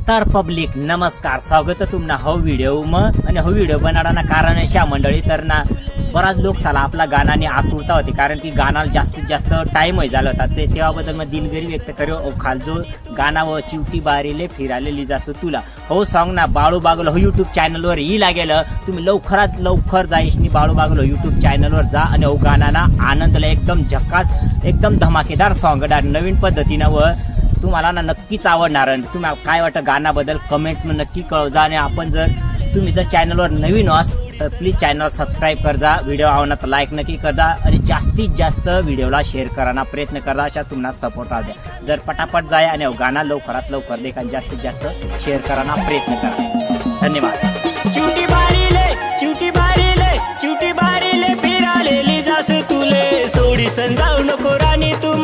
तर पब्लिक नमस्कार, स्वागत आहे तुमना हो व्हिडिओ मग. आणि हो व्हिडिओ बनाडाना कारण अशा मंडळी तर ना बराच लोक साला आपला गाणाने आतुरता होती, कारण की गाण्याला जास्तीत जास्त टाइम झाला होता ते तेव्हाबद्दल मग दिलगिरी व्यक्त करू. खालजो गाणा व चिवटी बारीले फिराले जासो तुला हो सॉन्ग ना बाळू बागल हो यूट्यूब चॅनलवर ही लागेल. तुम्ही लवकरात लवकर जाईशनी बाळू बागल हो यूट्यूब चॅनलवर जा आणि हो गाणाना आनंदला एकदम झक्कास एकदम धमाकेदार सॉन्ग नवीन पद्धतीनं व तुम्हाला ना नक्कीच आवडणार. तुम्ही काय वाटतं गाण्याबद्दल कमेंट्स मध्ये नक्की कळवा. आणि आपण जर तुम्ही जर चॅनलवर नवीन आहात तर प्लीज चॅनल सबस्क्राईब कर जा, व्हिडिओ आवडला तर लाईक नक्की कर जा आणि जास्तीत जास्त व्हिडिओला शेअर करायला प्रयत्न करा. अशा तुम्हाला सपोर्ट राहू द्या. जर पटापट जाय आणि गाणं लवकरात लवकर देखा जास्तीत जास्त शेअर करायला प्रयत्न करा. धन्यवाद. चिवटी बारीले चिवटी बारीले चिवटी बारीले फिरालेली जास तुले सोडी जाऊ नको राणी तू